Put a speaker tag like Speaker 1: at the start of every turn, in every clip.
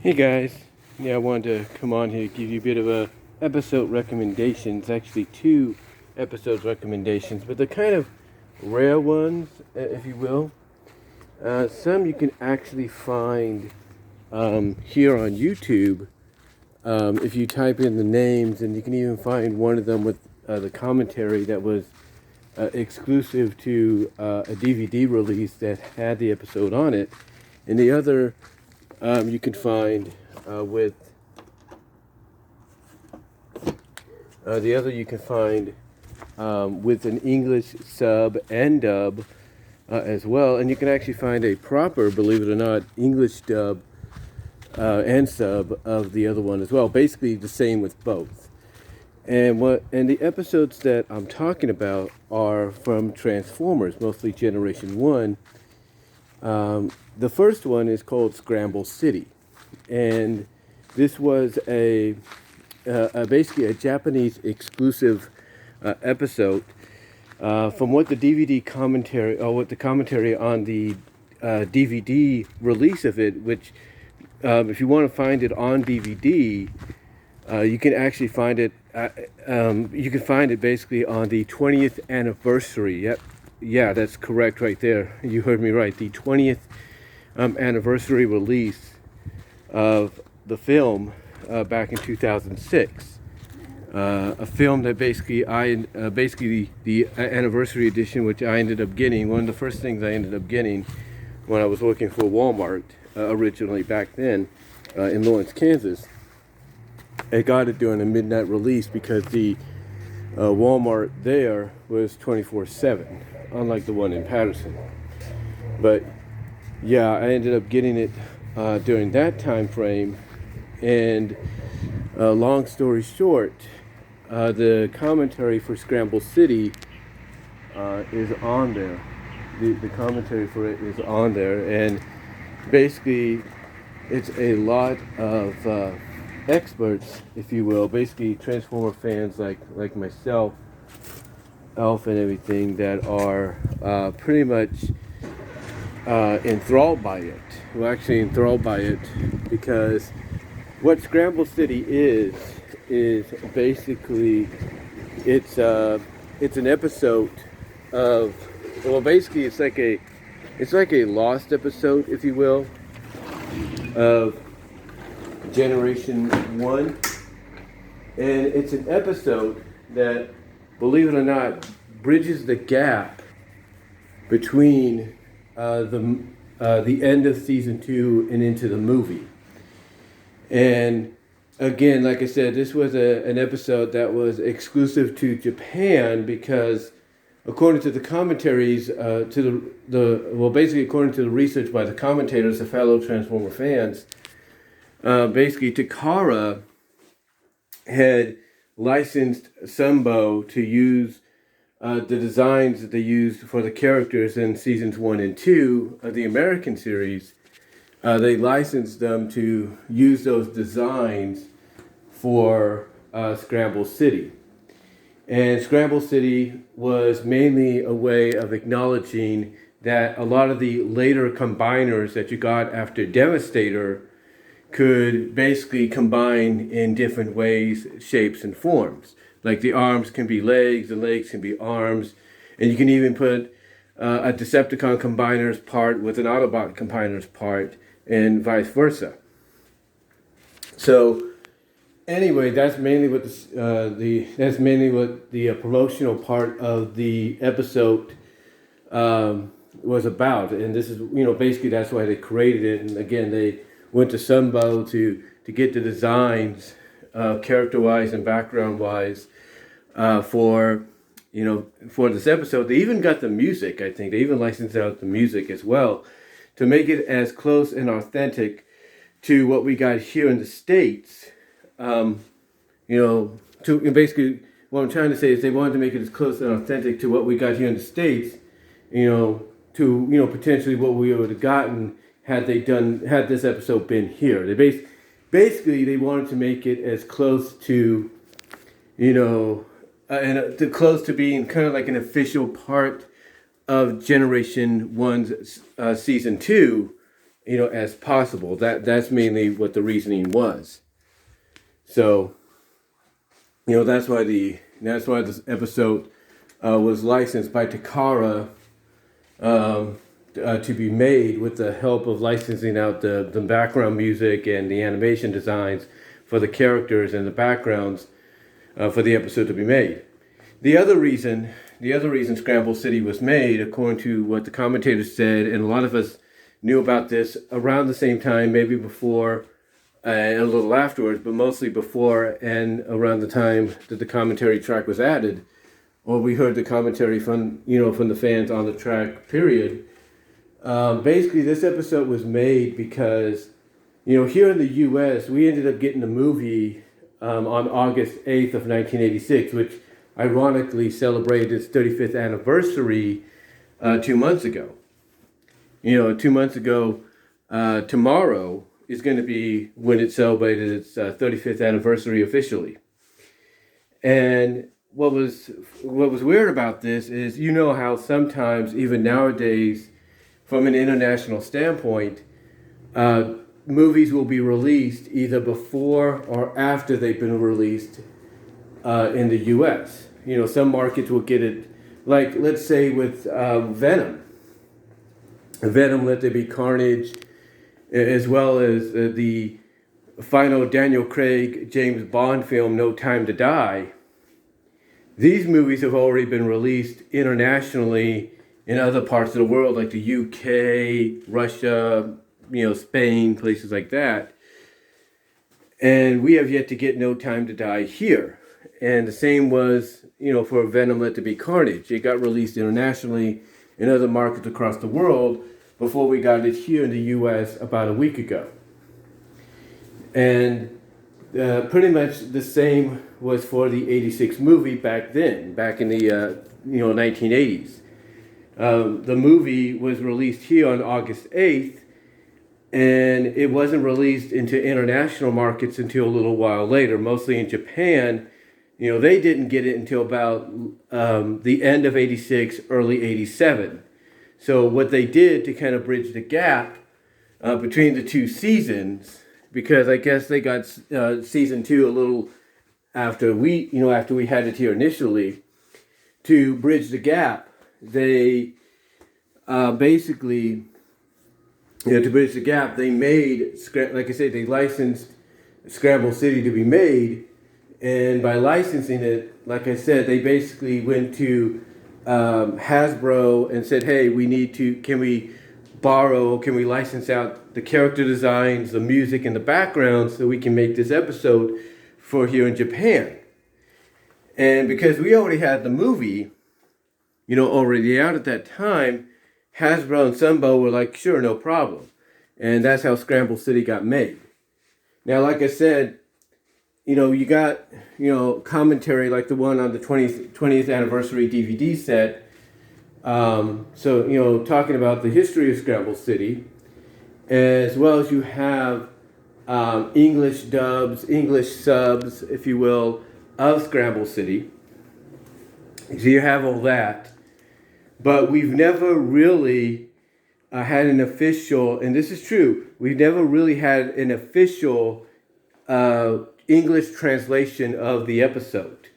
Speaker 1: Hey guys, yeah, I wanted to come on here give you a bit of a episode recommendations. Actually, two episodes recommendations, but they're kind of rare ones, if you will. Some you can actually find here on YouTube if you type in the names, and you can even find one of them with the commentary that was exclusive to a DVD release that had the episode on it, and the other you can find with the other you can find with an English sub and dub as well, and you can actually find a proper, believe it or not, English dub and sub of the other one as well. Basically, the same with both. And the episodes that I'm talking about are from Transformers, mostly Generation 1. The first one is called Scramble City, and this was basically a Japanese exclusive episode. From what the DVD commentary, or what the commentary on the DVD release of it, which if you want to find it on DVD, you can actually find it. You can find it basically on the 20th anniversary. Yep. Yeah, that's correct right there. You heard me right. The 20th anniversary release of the film back in 2006. A film that basically the anniversary edition, which I ended up getting. One of the first things I ended up getting when I was working for Walmart originally back then in Lawrence, Kansas. I got it during a midnight release because the Walmart there was 24/7, unlike the one in Patterson. But yeah, I ended up getting it during that time frame. And long story short, the commentary for Scramble City is on there. The commentary for it is on there, and basically, it's a lot of experts, if you will, basically Transformer fans like myself, Elf and everything, that are pretty much enthralled by it. Well, actually enthralled by it because what Scramble City is basically it's an episode of, well, basically it's like a lost episode, if you will, of Generation 1, and it's an episode that, believe it or not, bridges the gap between the end of season 2 and into the movie. And again, like I said, this was an episode that was exclusive to Japan because, according to the commentaries, basically according to the research by the commentators, the fellow Transformer fans, basically Takara had licensed Sunbow to use the designs that they used for the characters in seasons 1 and 2 of the American series. They licensed them to use those designs for Scramble City. And Scramble City was mainly a way of acknowledging that a lot of the later combiners that you got after Devastator could basically combine in different ways, shapes, and forms. Like the arms can be legs, the legs can be arms, and you can even put a Decepticon combiner's part with an Autobot combiner's part, and vice versa. So, anyway, that's mainly what the promotional part of the episode was about, and this is, basically that's why they created it. And again, they went to Sunbow to get the designs, character-wise and background-wise, for this episode. They even got the music. I think they even licensed out the music as well, to make it as close and authentic to what we got here in the States. Basically, what I'm trying to say is they wanted to make it as close and authentic to what we got here in the States, to potentially what we would have gotten had this episode been here. They basically they wanted to make it as close to, close to being kind of like an official part of Generation 1's Season 2, as possible. That's mainly what the reasoning was. So, that's why this episode was licensed by Takara to be made with the help of licensing out the background music and the animation designs for the characters and the backgrounds for the episode to be made. The other reason Scramble City was made, according to what the commentators said, and a lot of us knew about this around the same time, maybe before and a little afterwards, but mostly before and around the time that the commentary track was added, or we heard the commentary from the fans on the track, period. Basically, this episode was made because, here in the U.S., we ended up getting a movie on August 8th of 1986, which ironically celebrated its 35th anniversary 2 months ago. 2 months ago, tomorrow is going to be when it celebrated its 35th anniversary officially. And what was weird about this is, how sometimes, even nowadays, from an international standpoint, movies will be released either before or after they've been released in the U.S. Some markets will get it, like let's say with Venom, Let There Be Carnage, as well as the final Daniel Craig James Bond film, No Time to Die. These movies have already been released internationally in other parts of the world, like the UK, Russia, Spain, places like that. And we have yet to get No Time to Die here. And the same was, for Venom Let There Be Carnage. It got released internationally in other markets across the world before we got it here in the U.S. about a week ago. And pretty much the same was for the 86 movie back then, back in the 1980s. The movie was released here on August 8th, and it wasn't released into international markets until a little while later, mostly in Japan. They didn't get it until about the end of 86, early 87. So what they did to kind of bridge the gap between the two seasons, because I guess they got season 2 a little after we had it here initially, to bridge the gap, they basically, to bridge the gap, they made, like I said, they licensed Scramble City to be made, and by licensing it, like I said, they basically went to Hasbro and said, hey, can we license out the character designs, the music, and the background so we can make this episode for here in Japan. And because we already had the movie, already out at that time, Hasbro and Sunbow were like, sure, no problem. And that's how Scramble City got made. Now, like I said, you got, commentary like the one on the 20th anniversary DVD set. So, talking about the history of Scramble City, as well as you have English dubs, English subs, if you will, of Scramble City. So you have all that. But we've never really had an official, and this is true, we've never really had an official English translation of the episode.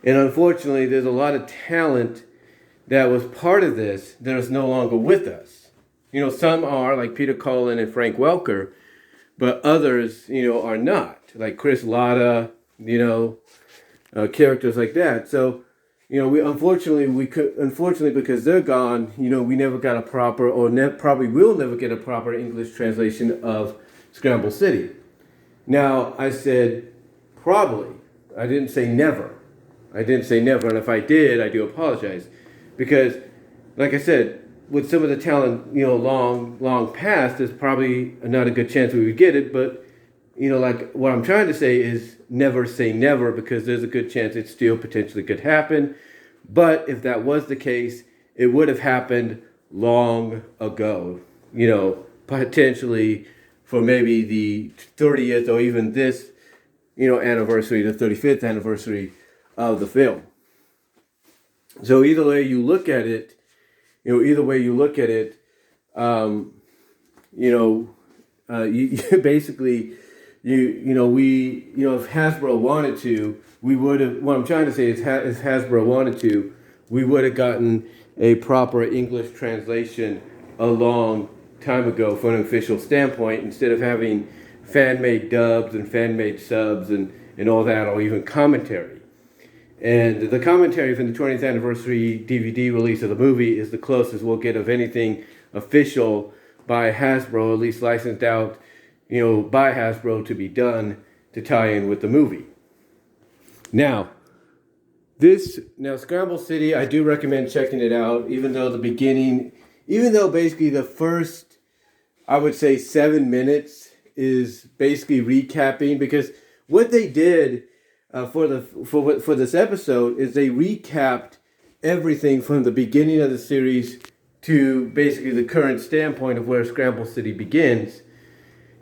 Speaker 1: And unfortunately, there's a lot of talent that was part of this that is no longer with us. Some are, like Peter Cullen and Frank Welker, but others, are not, like Chris Latta, characters like that. So, unfortunately, because they're gone, we never got a proper, probably will never get a proper English translation of Scramble City. Now, I said probably. I didn't say never. And if I did, I do apologize. Because, like I said, with some of the talent, long past, there's probably not a good chance we would get it. But, like what I'm trying to say is never say never, because there's a good chance it still potentially could happen. But if that was the case, it would have happened long ago, potentially for maybe the 30th or even this, anniversary, the 35th anniversary of the film. So either way you look at it, you basically, if Hasbro wanted to, we would have. What I'm trying to say is, if Hasbro wanted to, we would have gotten a proper English translation a long time ago from an official standpoint, instead of having fan-made dubs and fan-made subs and all that, or even commentary. And the commentary from the 20th anniversary DVD release of the movie is the closest we'll get of anything official by Hasbro, at least licensed out, by Hasbro to be done to tie in with the movie. Now, Scramble City, I do recommend checking it out, even though basically the first, I would say 7 minutes is basically recapping, because what they did for this episode is they recapped everything from the beginning of the series to basically the current standpoint of where Scramble City begins.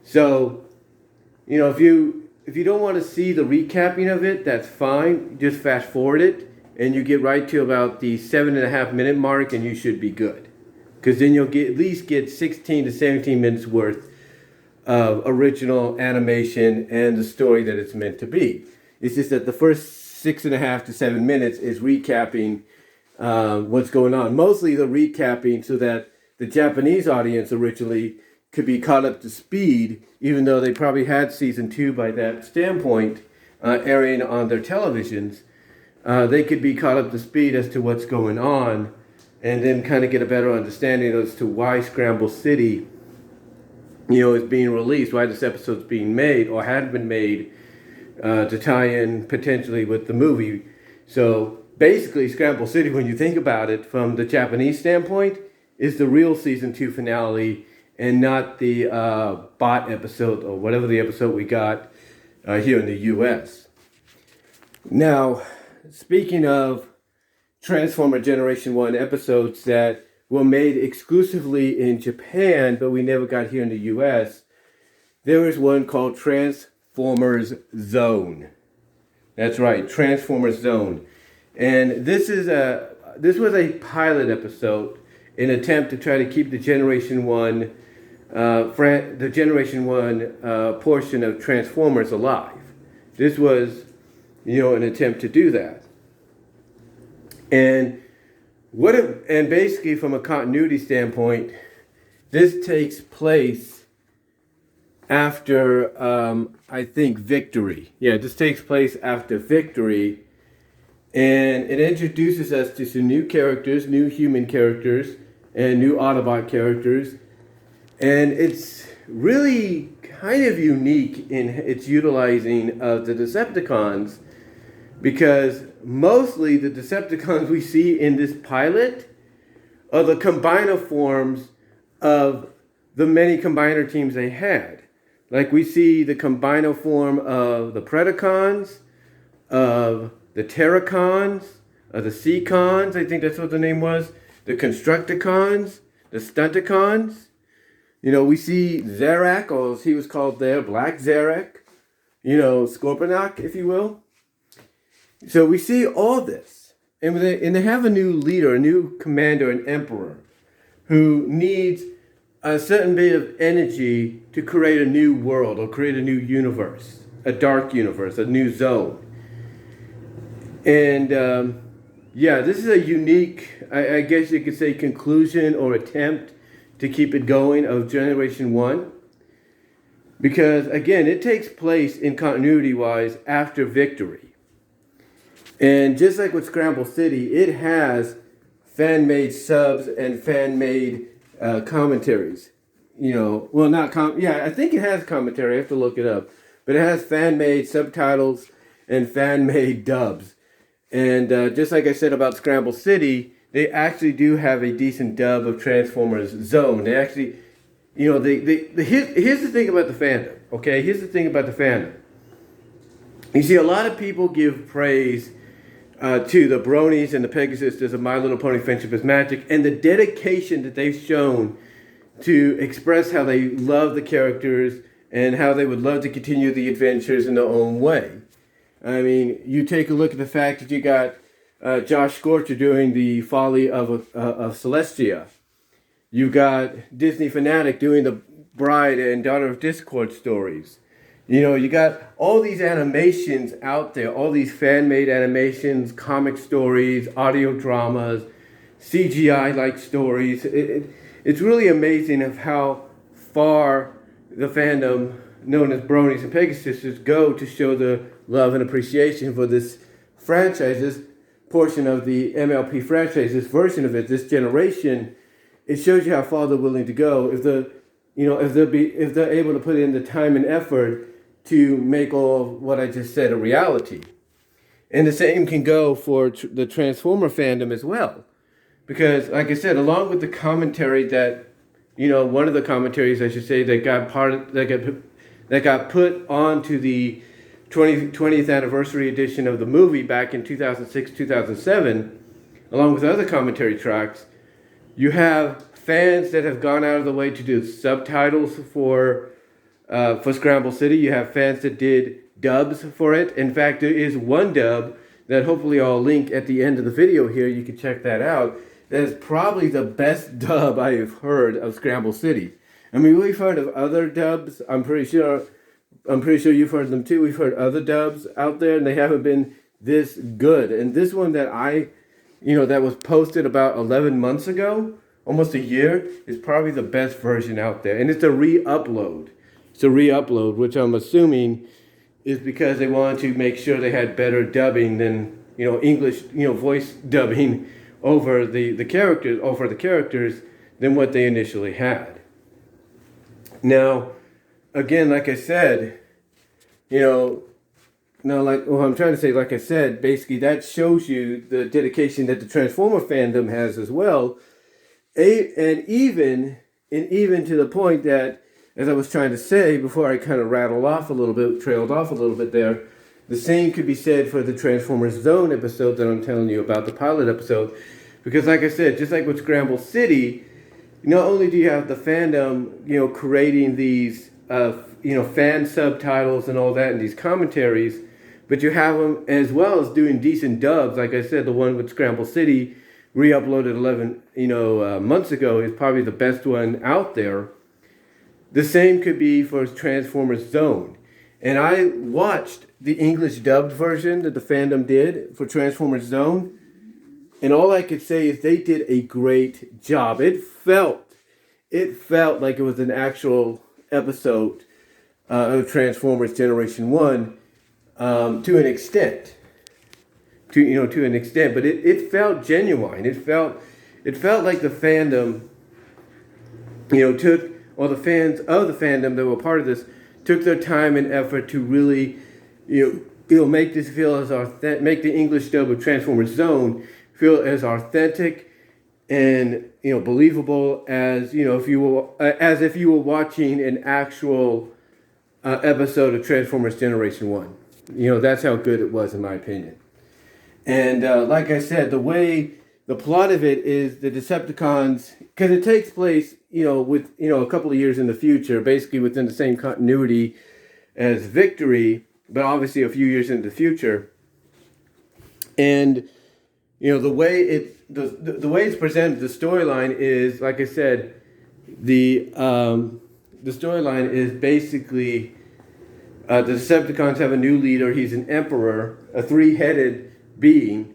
Speaker 1: So, if you don't want to see the recapping of it, that's fine. Just fast forward it, and you get right to about the 7.5 minute mark, and you should be good. Because then you'll at least get 16 to 17 minutes worth of original animation and the story that it's meant to be. It's just that the first 6.5 to 7 minutes is recapping what's going on. Mostly the recapping so that the Japanese audience originally could be caught up to speed, even though they probably had season 2 by that standpoint airing on their televisions. They could be caught up to speed as to what's going on, and then kind of get a better understanding as to why Scramble City, is being released, why this episode's being made or had been made to tie in potentially with the movie. So basically, Scramble City, when you think about it from the Japanese standpoint, is the real season 2 finale, and not the bot episode or whatever the episode we got here in the U.S. Now, speaking of Transformer Generation 1 episodes that were made exclusively in Japan, but we never got here in the U.S., there is one called Transformers Zone. That's right, Transformers Zone. And this was a pilot episode, an attempt to try to keep the Generation 1 portion of Transformers alive. This was, an attempt to do that. And basically from a continuity standpoint, this takes place after, I think, Victory. Yeah, this takes place after Victory. And it introduces us to some new characters, new human characters, and new Autobot characters. And it's really kind of unique in its utilizing of the Decepticons, because mostly the Decepticons we see in this pilot are the combiner forms of the many combiner teams they had. Like we see the combiner form of the Predacons, of the Terracons, of the Seacons, I think that's what the name was, the Constructicons, the Stunticons. We see Zarak, or as he was called there, Black Zarak, Scorponok, if you will. So we see all this. And they have a new leader, a new commander, an emperor, who needs a certain bit of energy to create a new world or create a new universe, a dark universe, a new zone. And this is a unique, I guess you could say, conclusion or attempt to keep it going of Generation 1. Because, again, it takes place in continuity-wise after Victory. And just like with Scramble City, it has fan-made subs and fan-made commentaries. I think it has commentary. I have to look it up. But it has fan-made subtitles and fan-made dubs. And just like I said about Scramble City, they actually do have a decent dub of Transformers Zone. They actually, here's the thing about the fandom, okay? Here's the thing about the fandom. You see, a lot of people give praise to the Bronies and the Pegasisters of My Little Pony Friendship is Magic, and the dedication that they've shown to express how they love the characters and how they would love to continue the adventures in their own way. I mean, you take a look at the fact that you got Josh Scorcher doing the Folly of Celestia. You got Disney Fanatic doing Bride and Daughter of Discord stories. You know, you got all these animations out there, all these fan-made animations, comic stories, audio dramas, CGI-like stories. It's really amazing of how far the fandom known as Bronies and Pegasuses go to show the love and appreciation for this franchise, this portion of the MLP franchise, this version of it, this generation. It shows you how far they're willing to go if they're able to put in the time and effort to make all of what I just said a reality. And the same can go for the Transformer fandom as well. Because, like I said, along with the commentary that, one of the commentaries, I should say, that got put onto the 20th anniversary edition of the movie back in 2006, 2007, along with other commentary tracks, you have fans that have gone out of the way to do subtitles for Scramble City. You have fans that did dubs for it. In fact, there is one dub that hopefully I'll link at the end of the video here. You can check that out. That is probably the best dub I have heard of Scramble City. I mean, we've heard of other dubs. I'm pretty sure you've heard them too. We've heard other dubs out there, and they haven't been this good. And this one that that was posted about 11 months ago, almost a year, is probably the best version out there. And it's a re-upload. It's a re-upload, which I'm assuming is because they wanted to make sure they had better dubbing than, English, voice dubbing over the characters than what they initially had. Now, again, like I said, I'm trying to say, like I said, basically that shows you the dedication that the Transformer fandom has as well. And even to the point that, as I was trying to say before I kind of trailed off a little bit there, the same could be said for the Transformers Zone episode that I'm telling you about, the pilot episode. Because like I said, just like with Scramble City, not only do you have the fandom, creating these, fan subtitles and all that and these commentaries, but you have them as well as doing decent dubs. Like I said, the one with Scramble City, re-uploaded 11, months ago, is probably the best one out there. The same could be for Transformers Zone. And I watched the English dubbed version that the fandom did for Transformers Zone. And all I could say is they did a great job. It felt like it was an actual episode of Transformers Generation 1 to an extent. To an extent. But it felt genuine. It felt like the fandom, the fans of the fandom that were part of this took their time and effort to really, make this feel as make the English dub of Transformers Zone feel as authentic and believable as if you were watching an actual episode of Transformers Generation 1. That's how good it was in my opinion. And like I said, the plot of it is the Decepticons, because it takes place, with, a couple of years in the future, basically within the same continuity as Victory, but obviously a few years into the future. And, the way it's presented, the storyline is, like I said, the storyline is basically the Decepticons have a new leader. He's an emperor, a three-headed being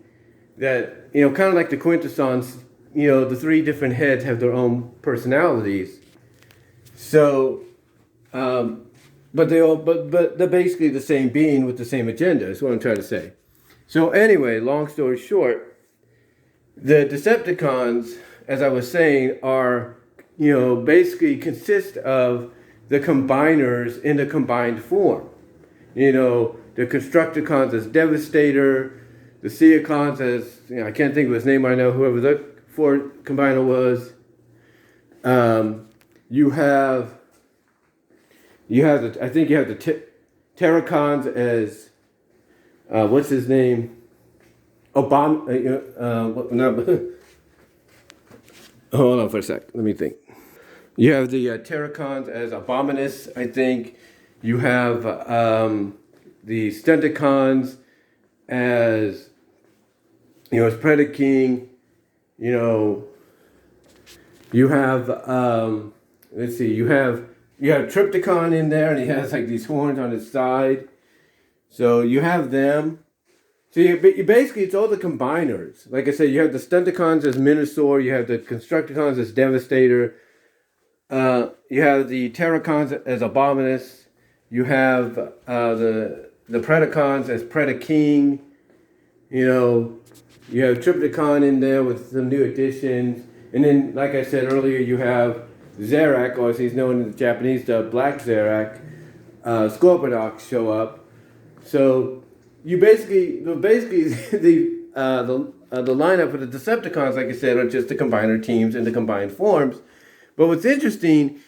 Speaker 1: that, kind of like the Quintessons, the three different heads have their own personalities. So, but they're basically the same being with the same agenda, is what I'm trying to say. So anyway, long story short, the Decepticons, as I was saying, are, basically consist of the combiners in the combined form. The Constructicons as Devastator, the Seacons as, I can't think of his name right now, whoever the fourth combiner was. You have the Terracons as, what's his name? Hold on for a sec. Let me think. You have the Terracons as Abominus, I think. You have the Stunticons as, as Predaking. You have, let's see, you have you have Trypticon in there, and he has like these horns on his side. So you have them. So you basically, it's all the combiners. Like I said, you have the Stunticons as Minosaur, you have the Constructicons as Devastator, you have the Terracons as Abominus, you have the Predacons as Predaking, you know, you have Trypticon in there with some new additions, and then, like I said earlier, you have Zarak, or as he's known in the Japanese dub, Black Zarak, Scorponok show up. So you basically the lineup for the Decepticons, like I said, are just the combiner teams and the combined forms. But what's interesting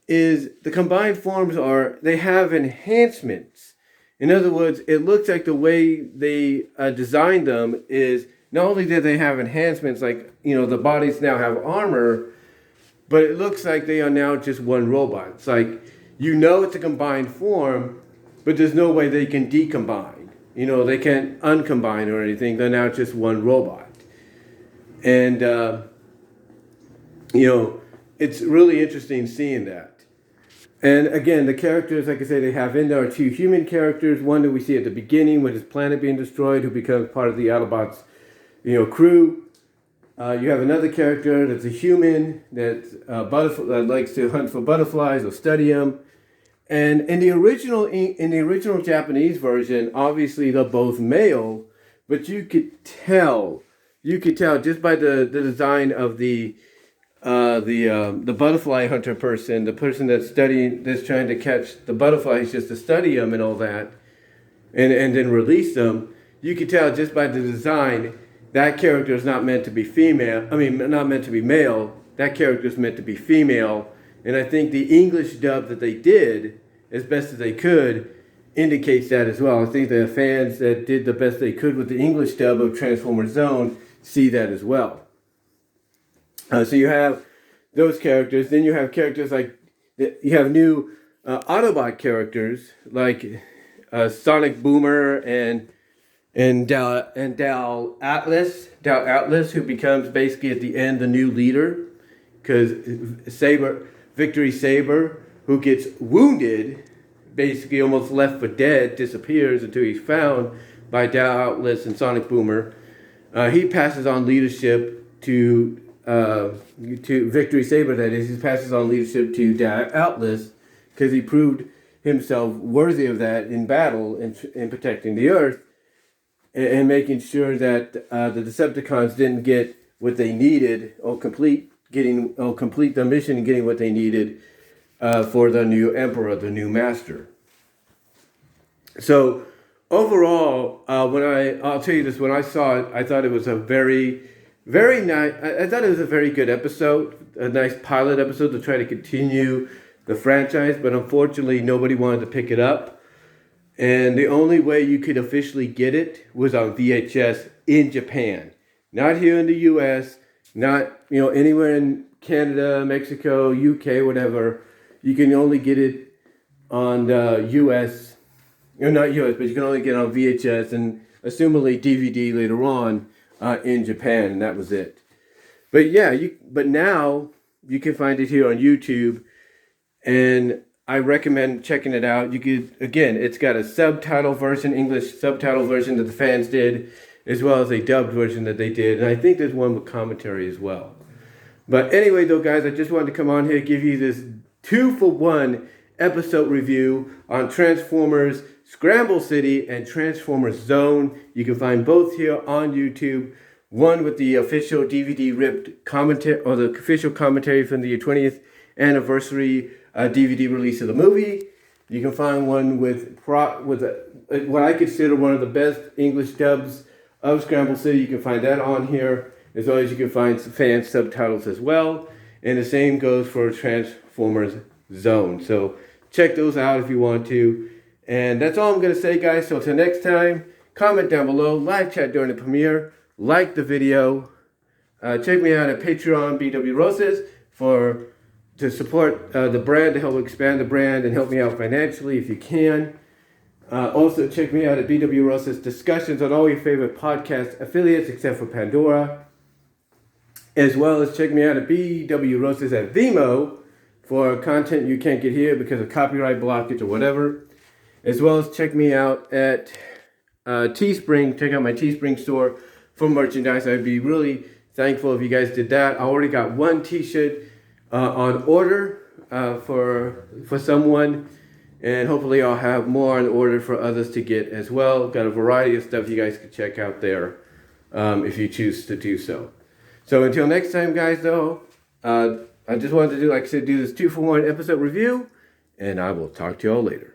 Speaker 1: is the combined forms they have enhancements. In other words, it looks like the way they designed them is not only do they have enhancements, like, you know, the bodies now have armor, but it looks like they are now just one robot. It's like, you know, it's a combined form, but there's no way they can decombine. You know, they can't uncombine or anything. They're now just one robot. And, you know, it's really interesting seeing that. And again, the characters, like I say, they have in there are two human characters. One that we see at the beginning with his planet being destroyed, who becomes part of the Autobots, you know, crew. You have another character that's a human that likes to hunt for butterflies or study them. And in the original Japanese version, obviously they're both male, but you could tell just by the design of the butterfly hunter person, the person that's trying to catch the butterflies just to study them and all that, and then release them. You could tell just by the design that character is not meant to be female. I mean, not meant to be male. That character is meant to be female. And I think the English dub that they did, as best as they could, indicates that as well. I think the fans that did the best they could with the English dub of Transformers Zone see that as well. So you have those characters. Then you have characters like, you have new Autobot characters like Sonic Boomer and Dal Atlas, who becomes basically at the end the new leader, because Victory Saber, who gets wounded, basically almost left for dead, disappears until he's found by Dal Atlas and Sonic Boomer. He passes on leadership to Victory Saber, that is. He passes on leadership to Dal Atlas because he proved himself worthy of that in battle in protecting the Earth and making sure that the Decepticons didn't get what they needed or complete their mission and getting what they needed for the new Emperor, the new Master. So overall, I'll tell you this, when I saw it, I thought it was a very, very nice. I thought it was a very good episode, a nice pilot episode to try to continue the franchise, but unfortunately nobody wanted to pick it up. And the only way you could officially get it was on VHS in Japan. Not here in the US, not, you know, anywhere in Canada, Mexico, UK, whatever. You can only get it on US, or not US, but you can only get it on VHS and assumably DVD later on in Japan, and that was it. But yeah, but now you can find it here on YouTube, and I recommend checking it out. You could, again, it's got a English subtitle version that the fans did, as well as a dubbed version that they did. And I think there's one with commentary as well. But anyway, though, guys, I just wanted to come on here and give you this 2-for-1 episode review on Transformers Scramble City and Transformers Zone. You can find both here on YouTube. One with the official DVD ripped commentary, or the official commentary from the 20th anniversary DVD release of the movie. You can find one with what I consider one of the best English dubs of Scramble City. You can find that on here, as well as you can find some fan subtitles as well. And the same goes for Transformers Zone. So check those out if you want to. And that's all I'm going to say, guys. So until next time, comment down below, live chat during the premiere, like the video. Check me out at Patreon, BW Roses, to support the brand, to help expand the brand and help me out financially if you can. Also, check me out at BW Roses discussions on all your favorite podcast affiliates except for Pandora. As well as check me out at BW Roses at Vimeo for content you can't get here because of copyright blockage or whatever. As well as check me out at Teespring. Check out my Teespring store for merchandise. I'd be really thankful if you guys did that. I already got one t-shirt on order for someone, and hopefully I'll have more on order for others to get as well. Got a variety of stuff you guys can check out there if you choose to do so. So until next time, guys, though, I just wanted to do, like I said, do this 2-for-1 episode review, and I will talk to y'all later.